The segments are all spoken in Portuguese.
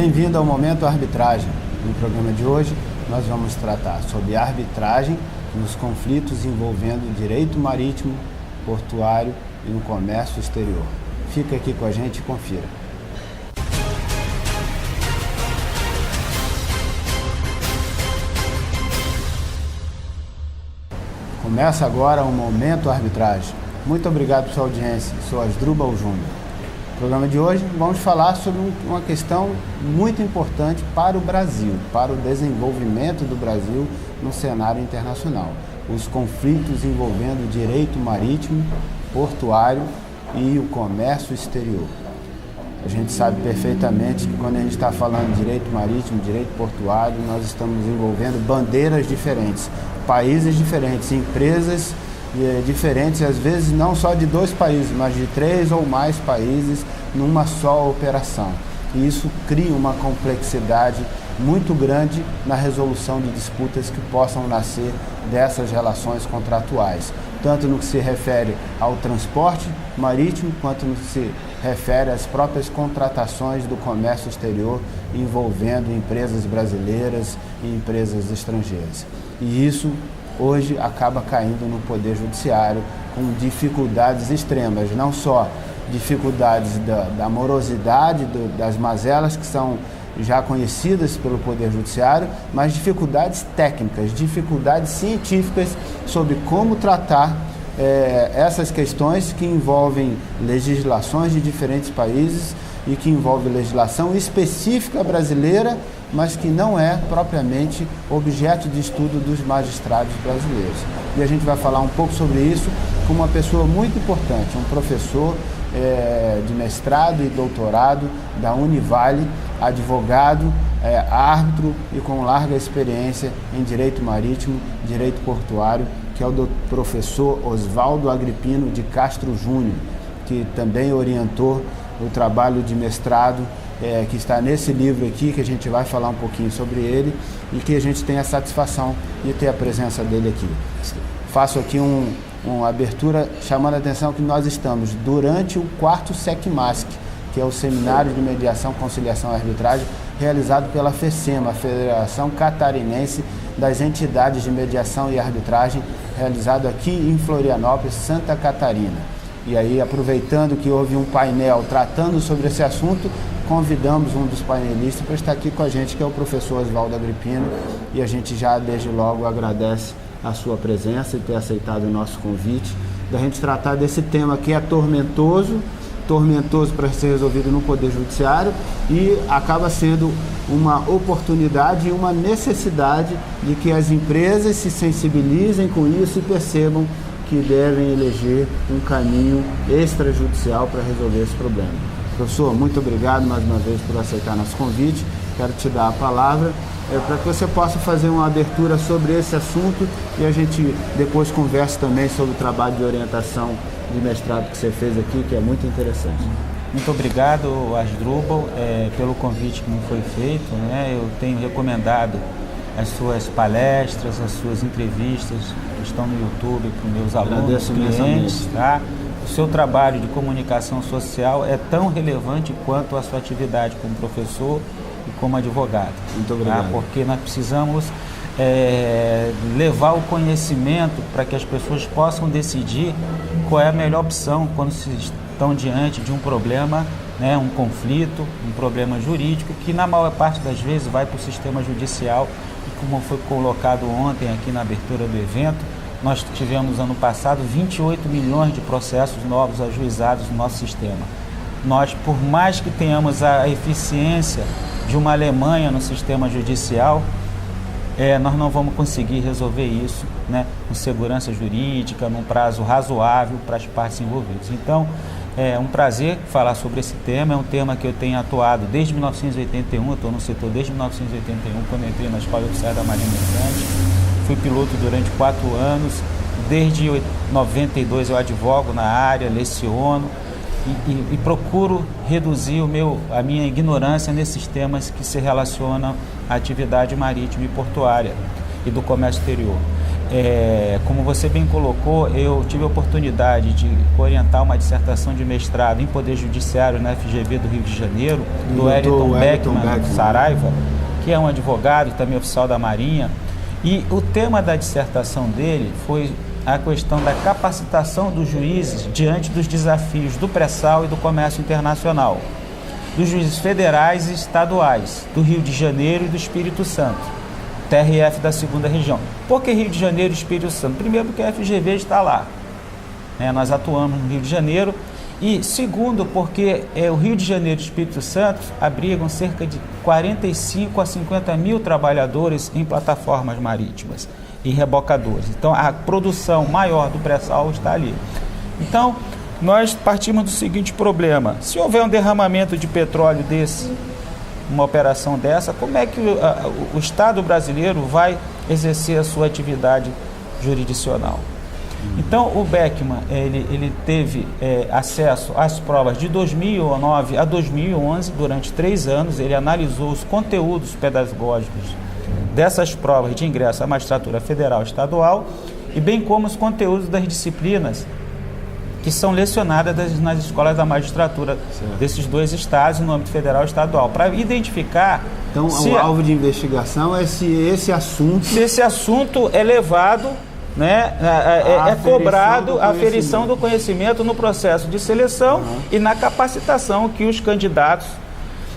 Bem-vindo ao Momento Arbitragem. No programa de hoje, nós vamos tratar sobre arbitragem nos conflitos envolvendo direito marítimo, portuário e no comércio exterior. Fica aqui com a gente e confira. Começa agora o Momento Arbitragem. Muito obrigado pela sua audiência. Sou Asdrubal Júnior. No programa de hoje vamos falar sobre uma questão muito importante para o Brasil, para o desenvolvimento do Brasil no cenário internacional. Os conflitos envolvendo o direito marítimo, portuário e o comércio exterior. A gente sabe perfeitamente que quando a gente está falando de direito marítimo, direito portuário, nós estamos envolvendo bandeiras diferentes, países diferentes, empresas diferentes, às vezes não só de 2 países, mas de 3 ou mais países numa só operação. E isso cria uma complexidade muito grande na resolução de disputas que possam nascer dessas relações contratuais, tanto no que se refere ao transporte marítimo, quanto no que se refere às próprias contratações do comércio exterior envolvendo empresas brasileiras e empresas estrangeiras. E isso hoje acaba caindo no Poder Judiciário com dificuldades extremas, não só dificuldades da morosidade, das mazelas que são já conhecidas pelo Poder Judiciário, mas dificuldades técnicas, dificuldades científicas sobre como tratar essas questões que envolvem legislações de diferentes países e que envolvem legislação específica brasileira, mas que não é propriamente objeto de estudo dos magistrados brasileiros. E a gente vai falar um pouco sobre isso com uma pessoa muito importante, um professor de mestrado e doutorado da Univale, advogado, árbitro e com larga experiência em direito marítimo, direito portuário, que é o professor Oswaldo Agripino de Castro Júnior, que também orientou o trabalho de mestrado que está nesse livro aqui, que a gente vai falar um pouquinho sobre ele e que a gente tem a satisfação de ter a presença dele aqui. Faço aqui uma abertura chamando a atenção que nós estamos durante o 4º SECMASC, que é o Seminário de Mediação, Conciliação e Arbitragem, realizado pela FECEMA, a Federação Catarinense das Entidades de Mediação e Arbitragem, realizado aqui em Florianópolis, Santa Catarina. E aí, aproveitando que houve um painel tratando sobre esse assunto, convidamos um dos painelistas para estar aqui com a gente, que é o professor Oswaldo Agripino, e a gente já desde logo agradece a sua presença e ter aceitado o nosso convite, da gente tratar desse tema que é tormentoso para ser resolvido no Poder Judiciário e acaba sendo uma oportunidade e uma necessidade de que as empresas se sensibilizem com isso e percebam que devem eleger um caminho extrajudicial para resolver esse problema. Professor, muito obrigado mais uma vez por aceitar nosso convite. Quero te dar a palavra para que você possa fazer uma abertura sobre esse assunto e a gente depois converse também sobre o trabalho de orientação de mestrado que você fez aqui, que é muito interessante. Muito obrigado, Asdrubal, pelo convite que me foi feito, né? Eu tenho recomendado as suas palestras, as suas entrevistas que estão no YouTube para os meus alunos, clientes, tá? O seu trabalho de comunicação social é tão relevante quanto a sua atividade como professor e como advogado. Muito obrigado. Tá? Porque nós precisamos levar o conhecimento para que as pessoas possam decidir qual é a melhor opção quando se estão diante de um problema, né, um conflito, um problema jurídico, que na maior parte das vezes vai para o sistema judicial. E como foi colocado ontem aqui na abertura do evento, nós tivemos ano passado 28 milhões de processos novos ajuizados no nosso sistema. Nós, por mais que tenhamos a eficiência de uma Alemanha no sistema judicial, nós não vamos conseguir resolver isso, né, com segurança jurídica, num prazo razoável para as partes envolvidas. Então, é um prazer falar sobre esse tema, é um tema que eu tenho atuado desde 1981, eu estou no setor desde 1981, quando entrei na Escola Oficial da Marinha Mercante, fui piloto durante 4 anos, desde 92 eu advogo na área, leciono e procuro reduzir a minha ignorância nesses temas que se relacionam à atividade marítima e portuária e do comércio exterior. como você bem colocou, eu tive a oportunidade de orientar uma dissertação de mestrado em Poder Judiciário na FGV do Rio de Janeiro, do Wellington Beckman Saraiva, que é um advogado e também oficial da Marinha, e o tema da dissertação dele foi a questão da capacitação dos juízes diante dos desafios do pré-sal e do comércio internacional, dos juízes federais e estaduais, do Rio de Janeiro e do Espírito Santo, TRF da 2ª região. Por que Rio de Janeiro e Espírito Santo? Primeiro, porque a FGV está lá, nós atuamos no Rio de Janeiro, e segundo, porque o Rio de Janeiro e o Espírito Santo abrigam cerca de 45 a 50 mil trabalhadores em plataformas marítimas e rebocadores. Então, a produção maior do pré-sal está ali. Então, nós partimos do seguinte problema: se houver um derramamento de petróleo desse, uma operação dessa, como é que o Estado brasileiro vai exercer a sua atividade jurisdicional? Então, o Beckman, ele teve acesso às provas de 2009 a 2011, durante 3 anos. Ele analisou os conteúdos pedagógicos dessas provas de ingresso à magistratura federal e estadual, e bem como os conteúdos das disciplinas que são lecionadas nas escolas da magistratura desses 2 estados, no âmbito federal e estadual, para identificar... Então, o alvo de investigação é se esse assunto... Se esse assunto é levado, é cobrado a aferição do conhecimento no processo de seleção e na capacitação que os candidatos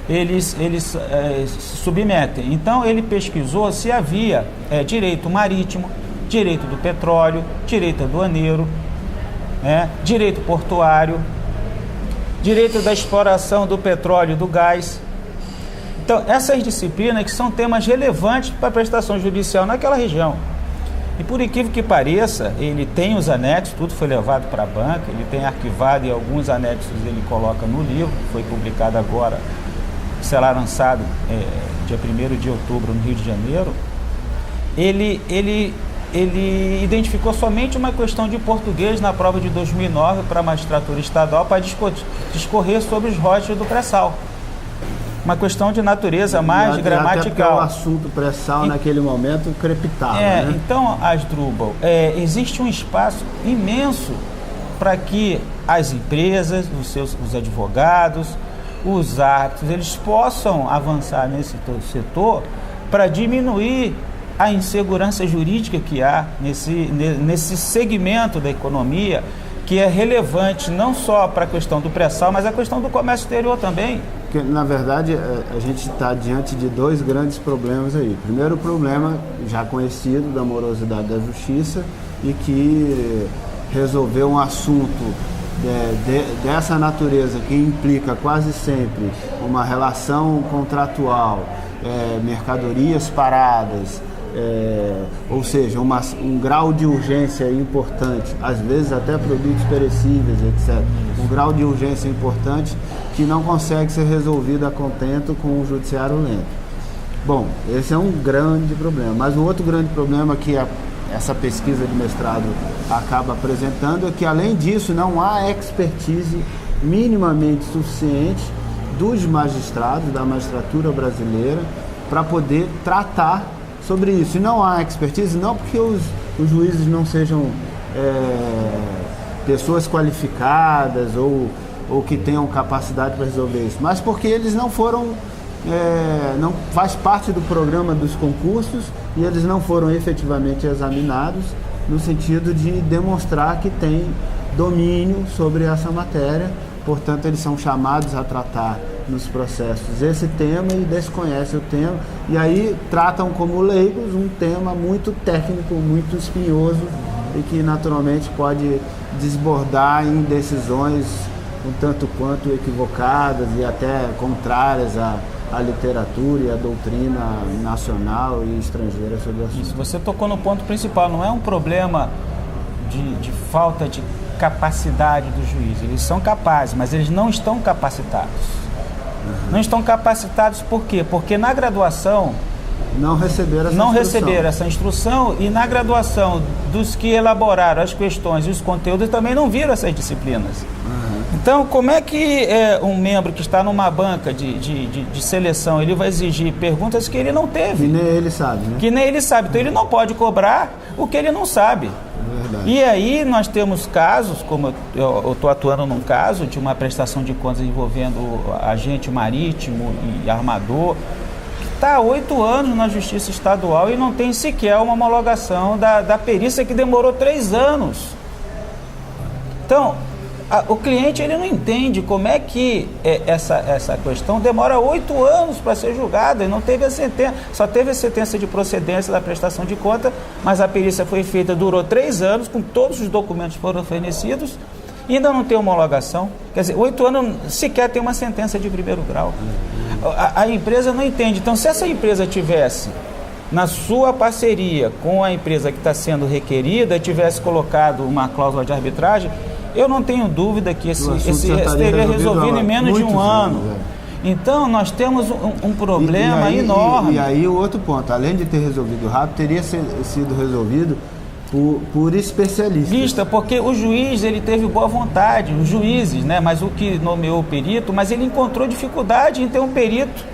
eles se submetem. Então, ele pesquisou se havia direito marítimo, direito do petróleo, direito aduaneiro, direito portuário, direito da exploração do petróleo e do gás. Então, essas disciplinas que são temas relevantes para a prestação judicial naquela região. E por incrível que pareça, ele tem os anexos, tudo foi levado para a banca, ele tem arquivado, e alguns anexos ele coloca no livro, que foi publicado agora, será lançado dia 1º de outubro no Rio de Janeiro. Ele identificou somente uma questão de português na prova de 2009 para a magistratura estadual para discorrer sobre os royalties do pré-sal. Uma questão de natureza mais gramatical. Até o assunto pré-sal naquele momento crepitava. Então, Asdrubal, existe um espaço imenso para que as empresas, os advogados, os árbitros, eles possam avançar nesse setor para diminuir a insegurança jurídica que há nesse segmento da economia, que é relevante não só para a questão do pré-sal, mas a questão do comércio exterior também. Porque, na verdade, a gente está diante de 2 grandes problemas aí. Primeiro, o problema já conhecido da morosidade da justiça, e que resolver um assunto dessa natureza, que implica quase sempre uma relação contratual, mercadorias paradas, ou seja, um grau de urgência importante, às vezes até produtos perecíveis, etc. Um grau de urgência importante que não consegue ser resolvido a contento com o judiciário lento. Bom, esse é um grande problema. Mas o outro grande problema que essa pesquisa de mestrado acaba apresentando é que, além disso, não há expertise minimamente suficiente dos magistrados, da magistratura brasileira, para poder tratar sobre isso. E não há expertise, não porque os juízes não sejam pessoas qualificadas ou que tenham capacidade para resolver isso, mas porque eles não foram, não faz parte do programa dos concursos, e eles não foram efetivamente examinados no sentido de demonstrar que têm domínio sobre essa matéria. Portanto, eles são chamados a tratar nos processos esse tema e desconhecem o tema, e aí tratam como leigos um tema muito técnico, muito espinhoso, e que naturalmente pode desbordar em decisões um tanto quanto equivocadas e até contrárias à literatura e à doutrina nacional e estrangeira sobre o assunto. Isso, você tocou no ponto principal. Não é um problema de falta de capacidade dos juízes. Eles são capazes, mas eles não estão capacitados. Não estão capacitados por quê? Porque na graduação não receberam essa instrução, e na graduação dos que elaboraram as questões e os conteúdos também não viram essas disciplinas. Então, como é que um membro que está numa banca de seleção, ele vai exigir perguntas que ele não teve? Que nem ele sabe, né? Que nem ele sabe. Então, ele não pode cobrar o que ele não sabe. Verdade. E aí nós temos casos, como eu estou atuando num caso de uma prestação de contas envolvendo agente marítimo e armador, que está há 8 anos na Justiça Estadual e não tem sequer uma homologação da perícia, que demorou 3 anos. Então, o cliente, ele não entende como é que essa questão demora 8 anos para ser julgada, e não teve a sentença, só teve a sentença de procedência da prestação de conta, mas a perícia foi feita, durou 3 anos, com todos os documentos foram fornecidos, e ainda não tem homologação. Quer dizer, 8 anos sequer tem uma sentença de primeiro grau. A empresa não entende. Então, se essa empresa tivesse, na sua parceria com a empresa que está sendo requerida, tivesse colocado uma cláusula de arbitragem, eu não tenho dúvida que esse teria resolvido em menos de um ano. Então, nós temos um problema enorme. E aí, o outro ponto, além de ter resolvido rápido, teria sido resolvido por especialistas. Porque o juiz, ele teve boa vontade, os juízes, né? Mas o que nomeou o perito, mas ele encontrou dificuldade em ter um perito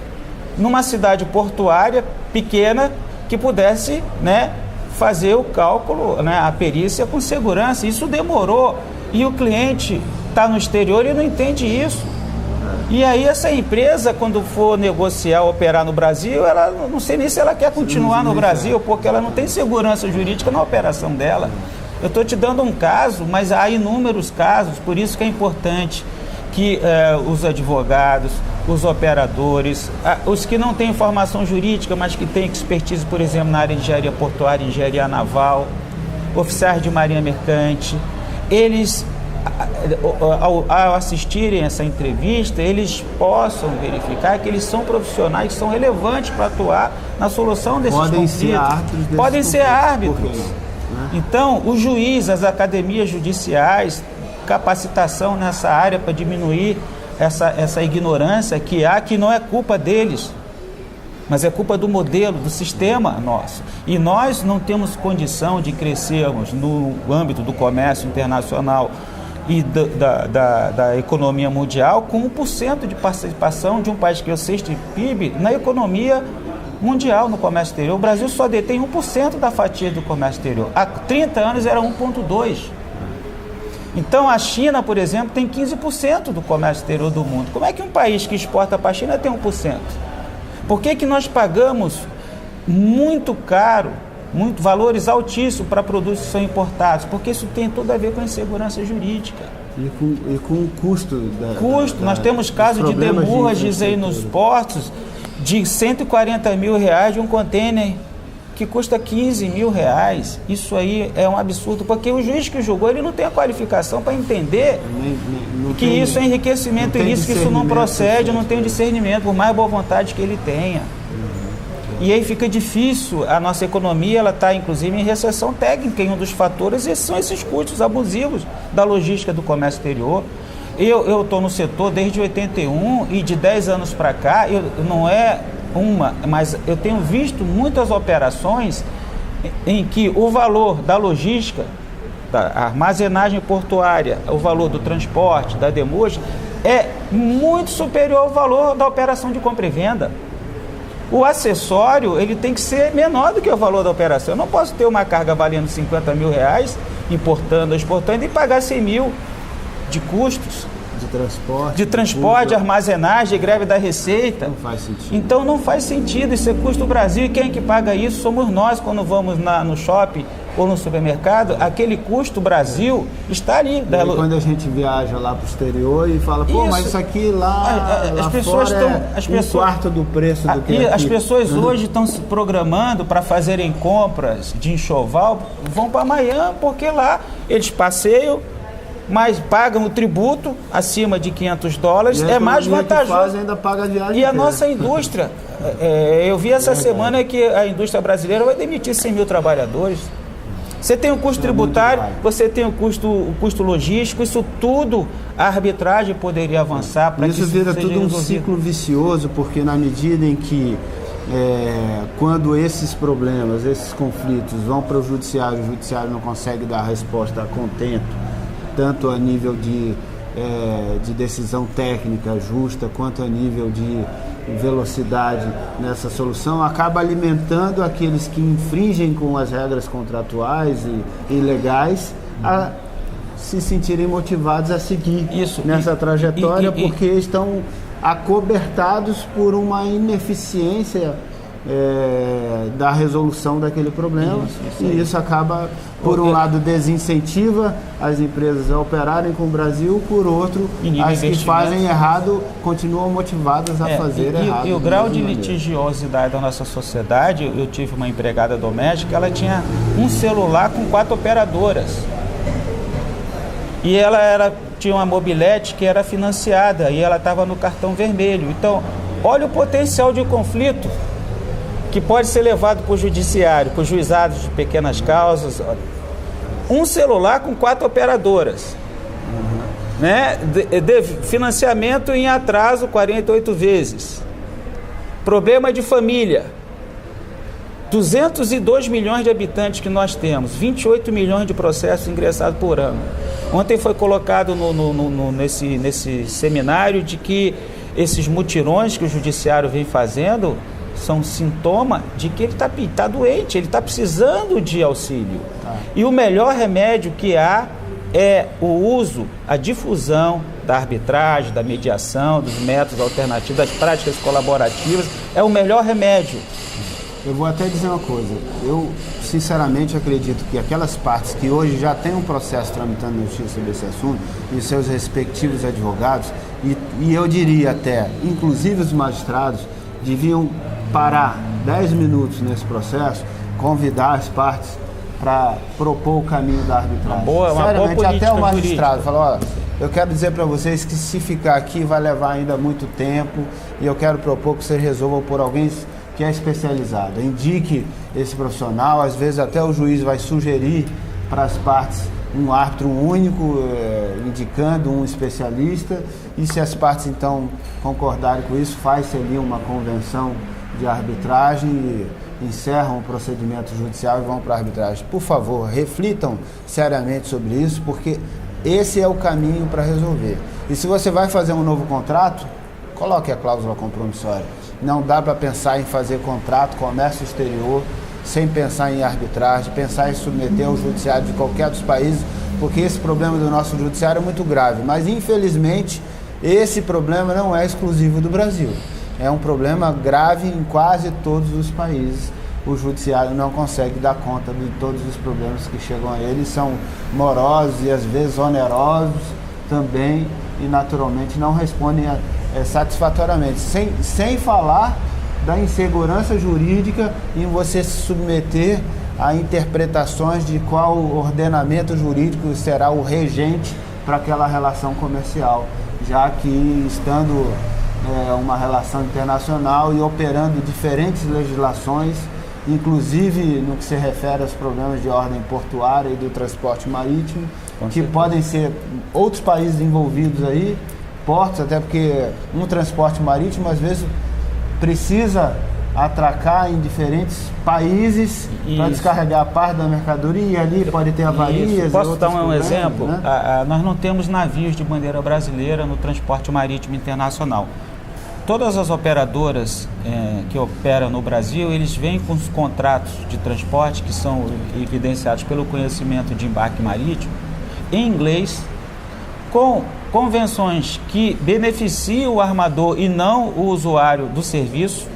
numa cidade portuária pequena que pudesse, né, fazer o cálculo, né, a perícia com segurança. Isso demorou. E o cliente está no exterior e não entende isso. E aí essa empresa, quando for negociar, operar no Brasil, ela não sei nem se ela quer continuar no Brasil, porque ela não tem segurança jurídica na operação dela. Eu estou te dando um caso, mas há inúmeros casos, por isso que é importante que os advogados, os operadores, os que não têm formação jurídica, mas que têm expertise, por exemplo, na área de engenharia portuária, engenharia naval, oficiais de marinha mercante, eles, ao assistirem essa entrevista, eles possam verificar que eles são profissionais que são relevantes para atuar na solução desses conflitos. Podem ser árbitros. Então, o juiz, as academias judiciais, capacitação nessa área para diminuir essa ignorância que há, que não é culpa deles, mas é culpa do modelo, do sistema nosso. E nós não temos condição de crescermos no âmbito do comércio internacional e da economia mundial com 1% de participação de um país que é o 6º PIB na economia mundial, no comércio exterior. O Brasil só detém 1% da fatia do comércio exterior. Há 30 anos era 1,2%. Então, a China, por exemplo, tem 15% do comércio exterior do mundo. Como é que um país que exporta para a China tem 1%? Por que nós pagamos muito caro, valores altíssimos para produtos que são importados? Porque isso tem tudo a ver com a insegurança jurídica. E com o custo. Nós temos casos de demurragens aí nos portos de R$140 mil de um container que custa R$15 mil. Isso aí é um absurdo, porque o juiz que julgou, ele não tem a qualificação para entender que isso é enriquecimento ilícito, que isso não procede, não tem o discernimento, por mais boa vontade que ele tenha. E aí fica difícil, a nossa economia, ela está inclusive em recessão técnica, e um dos fatores são esses custos abusivos da logística do comércio exterior. Eu estou no setor desde 81 e de 10 anos para cá, mas eu tenho visto muitas operações em que o valor da logística, da armazenagem portuária, o valor do transporte, da demurragem, é muito superior ao valor da operação de compra e venda. O acessório, ele tem que ser menor do que o valor da operação. Eu não posso ter uma carga valendo R$50 mil, importando, exportando, e pagar 100 mil de custos. De transporte, de armazenagem, de greve da Receita. Não faz sentido. Então não faz sentido, isso é custo do Brasil, e quem é que paga isso? Somos nós, quando vamos no shopping ou no supermercado, aquele custo Brasil está ali. Quando a gente viaja lá para o exterior e fala, mas isso aqui lá fora é um quarto do preço do que aqui. As pessoas hoje estão se programando para fazerem compras de enxoval, vão para Miami, porque lá eles passeiam, mas pagam o tributo acima de $500, é mais vantajoso. Ainda paga a viagem. E a nossa indústria, eu vi essa semana que a indústria brasileira vai demitir 100 mil trabalhadores. Você tem o custo tributário, você tem o custo logístico, isso tudo a arbitragem poderia avançar para que isso vira tudo um ciclo vicioso, porque na medida em que quando esses problemas, esses conflitos vão para o judiciário não consegue dar resposta a contento, tanto a nível de decisão técnica justa, quanto a nível de velocidade nessa solução, acaba alimentando aqueles que infringem com as regras contratuais e legais a se sentirem motivados a seguir nessa trajetória, porque estão acobertados por uma ineficiência da resolução daquele problema. E isso acaba, por um lado, desincentiva as empresas a operarem com o Brasil, por outro, as que fazem errado continuam motivadas a fazer errado. E o grau de litigiosidade da nossa sociedade, eu tive uma empregada doméstica, ela tinha um celular com 4 operadoras. E ela tinha uma mobilete que era financiada e ela estava no cartão vermelho. Então, olha o potencial de conflito que pode ser levado para o judiciário, para os juizados de pequenas causas. Um celular com 4 operadoras, né? De financiamento em atraso 48 vezes. Problema de família. 202 milhões de habitantes que nós temos, 28 milhões de processos ingressados por ano. Ontem foi colocado nesse seminário de que esses mutirões que o judiciário vem fazendo são sintoma de que ele está doente, ele está precisando de auxílio. E o melhor remédio que há é o uso, a difusão da arbitragem, da mediação, dos métodos alternativos, das práticas colaborativas, é o melhor remédio. Eu vou até dizer uma coisa, eu sinceramente acredito que aquelas partes que hoje já têm um processo tramitando na justiça sobre esse assunto, e seus respectivos advogados, e eu diria até, inclusive os magistrados, deviam parar 10 minutos nesse processo, convidar as partes para propor o caminho da arbitragem. Seriamente, até o magistrado falou, olha, eu quero dizer para vocês que se ficar aqui vai levar ainda muito tempo e eu quero propor que vocês resolvam por alguém que é especializado. Indique esse profissional, às vezes até o juiz vai sugerir para as partes um árbitro único, indicando um especialista, e se as partes então concordarem com isso, faz-se ali uma convenção de arbitragem e encerram o procedimento judicial e vão para a arbitragem. Por favor, reflitam seriamente sobre isso, porque esse é o caminho para resolver. E se você vai fazer um novo contrato, coloque a cláusula compromissória. Não dá para pensar em fazer contrato, comércio exterior, sem pensar em arbitragem, pensar em submeter ao judiciário de qualquer dos países, porque esse problema do nosso judiciário é muito grave. Mas, infelizmente, esse problema não é exclusivo do Brasil. É um problema grave em quase todos os países. O judiciário não consegue dar conta de todos os problemas que chegam a ele, são morosos e às vezes onerosos também, e naturalmente não respondem satisfatoriamente, sem falar da insegurança jurídica em você se submeter a interpretações de qual ordenamento jurídico será o regente para aquela relação comercial, já que estando uma relação internacional e operando diferentes legislações, inclusive no que se refere aos problemas de ordem portuária e do transporte marítimo, que podem ser outros países envolvidos aí, portos, até porque um transporte marítimo às vezes precisa atracar em diferentes países para descarregar parte da mercadoria, e ali pode ter avarias. Posso dar um exemplo? Né? Nós não temos navios de bandeira brasileira no transporte marítimo internacional. Todas as operadoras que operam no Brasil, eles vêm com os contratos de transporte que são evidenciados pelo conhecimento de embarque marítimo em inglês, com convenções que beneficiam o armador e não o usuário do serviço,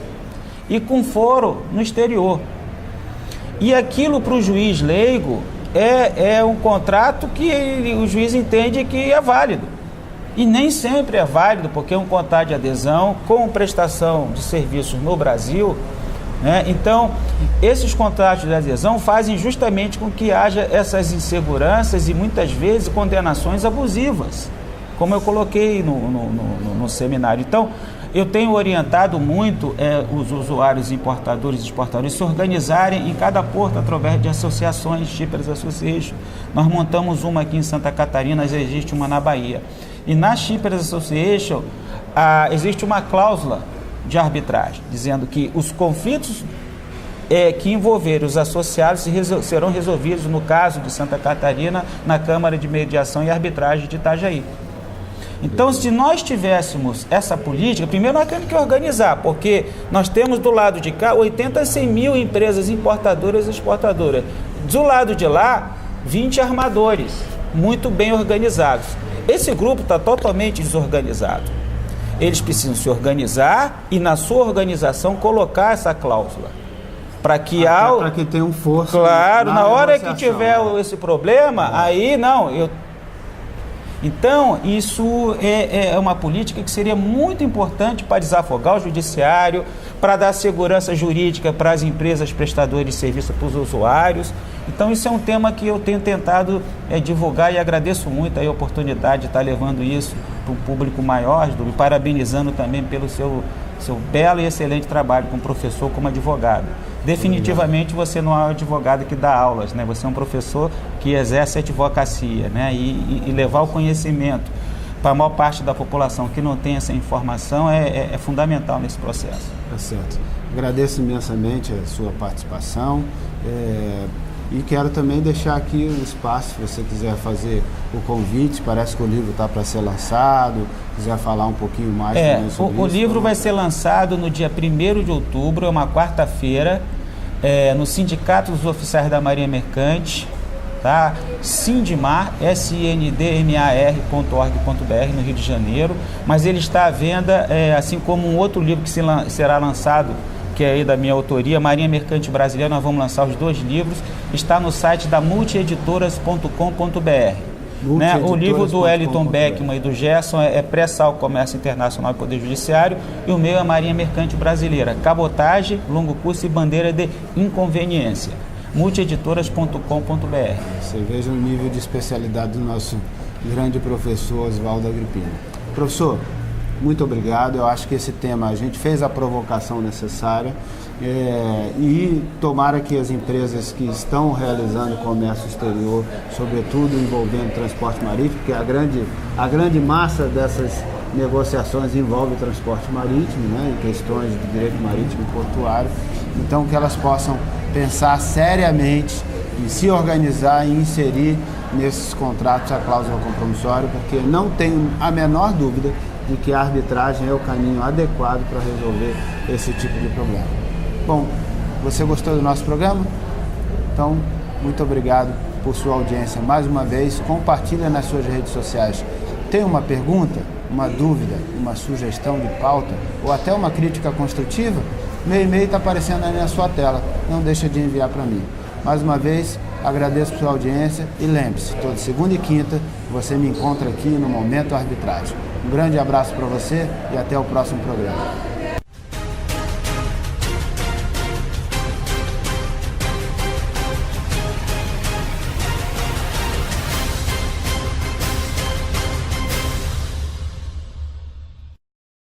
e com foro no exterior. E aquilo para o juiz leigo é um contrato que o juiz entende que é válido. E nem sempre é válido, porque é um contrato de adesão com prestação de serviços no Brasil, né? Então, esses contratos de adesão fazem justamente com que haja essas inseguranças e muitas vezes condenações abusivas, como eu coloquei no seminário. Então, eu tenho orientado muito os usuários importadores e exportadores se organizarem em cada porto através de associações, Shippers Association. Nós montamos uma aqui em Santa Catarina, existe uma na Bahia. E na Shippers Association existe uma cláusula de arbitragem, dizendo que os conflitos que envolverem os associados serão resolvidos, no caso de Santa Catarina, na Câmara de Mediação e Arbitragem de Itajaí. Então, se nós tivéssemos essa política, primeiro nós temos que organizar, porque nós temos do lado de cá 80 a 100 mil empresas importadoras e exportadoras. Do lado de lá, 20 armadores, muito bem organizados. Esse grupo está totalmente desorganizado. Eles precisam se organizar e, na sua organização, colocar essa cláusula. Para que tenha um força. Claro, na hora que tiver esse problema, aí não. Então, isso é uma política que seria muito importante para desafogar o judiciário, para dar segurança jurídica para as empresas prestadoras de serviço para os usuários. Então, isso é um tema que eu tenho tentado divulgar e agradeço muito a oportunidade de estar levando isso para um público maior, e parabenizando também pelo seu belo e excelente trabalho como professor, como advogado. Definitivamente você não é um advogado que dá aulas, né? Você é um professor que exerce a advocacia, né? E levar o conhecimento para a maior parte da população que não tem essa informação é fundamental nesse processo. Tá certo. Agradeço imensamente a sua participação e quero também deixar aqui o espaço, se você quiser fazer o convite. Parece que o livro está para ser lançado, quiser falar um pouquinho mais também sobre isso. O livro vai ser lançado no dia 1º de outubro, é uma quarta-feira, no Sindicato dos Oficiais da Marinha Mercante, tá? Sindmar, sndmar.org.br, no Rio de Janeiro, mas ele está à venda, assim como um outro livro que será lançado, que é aí da minha autoria, Marinha Mercante Brasileira. Nós vamos lançar os 2 livros, está no site da multieditoras.com.br. Né? O livro do Wellington Beckman e do Gerson é Pré-Sal, Comércio Internacional e Poder Judiciário, e o meu é Marinha Mercante Brasileira, Cabotagem, Longo Curso e Bandeira de Inconveniência. multieditoras.com.br. Você veja o nível de especialidade do nosso grande professor Oswaldo Agrippino. Professor, muito obrigado. Eu acho que esse tema, a gente fez a provocação necessária e tomara que as empresas que estão realizando comércio exterior, sobretudo envolvendo transporte marítimo, porque a grande massa dessas negociações envolve transporte marítimo, né, em questões de direito marítimo e portuário, então que elas possam pensar seriamente em se organizar e inserir nesses contratos a cláusula compromissória, porque não tenho a menor dúvida de que a arbitragem é o caminho adequado para resolver esse tipo de problema. Bom, você gostou do nosso programa? Então, muito obrigado por sua audiência mais uma vez. Compartilha nas suas redes sociais. Tem uma pergunta, uma dúvida, uma sugestão de pauta ou até uma crítica construtiva? Meu e-mail está aparecendo aí na sua tela. Não deixa de enviar para mim. Mais uma vez, agradeço por sua audiência e lembre-se, toda segunda e quinta você me encontra aqui no Momento Arbitragem. Um grande abraço para você e até o próximo programa.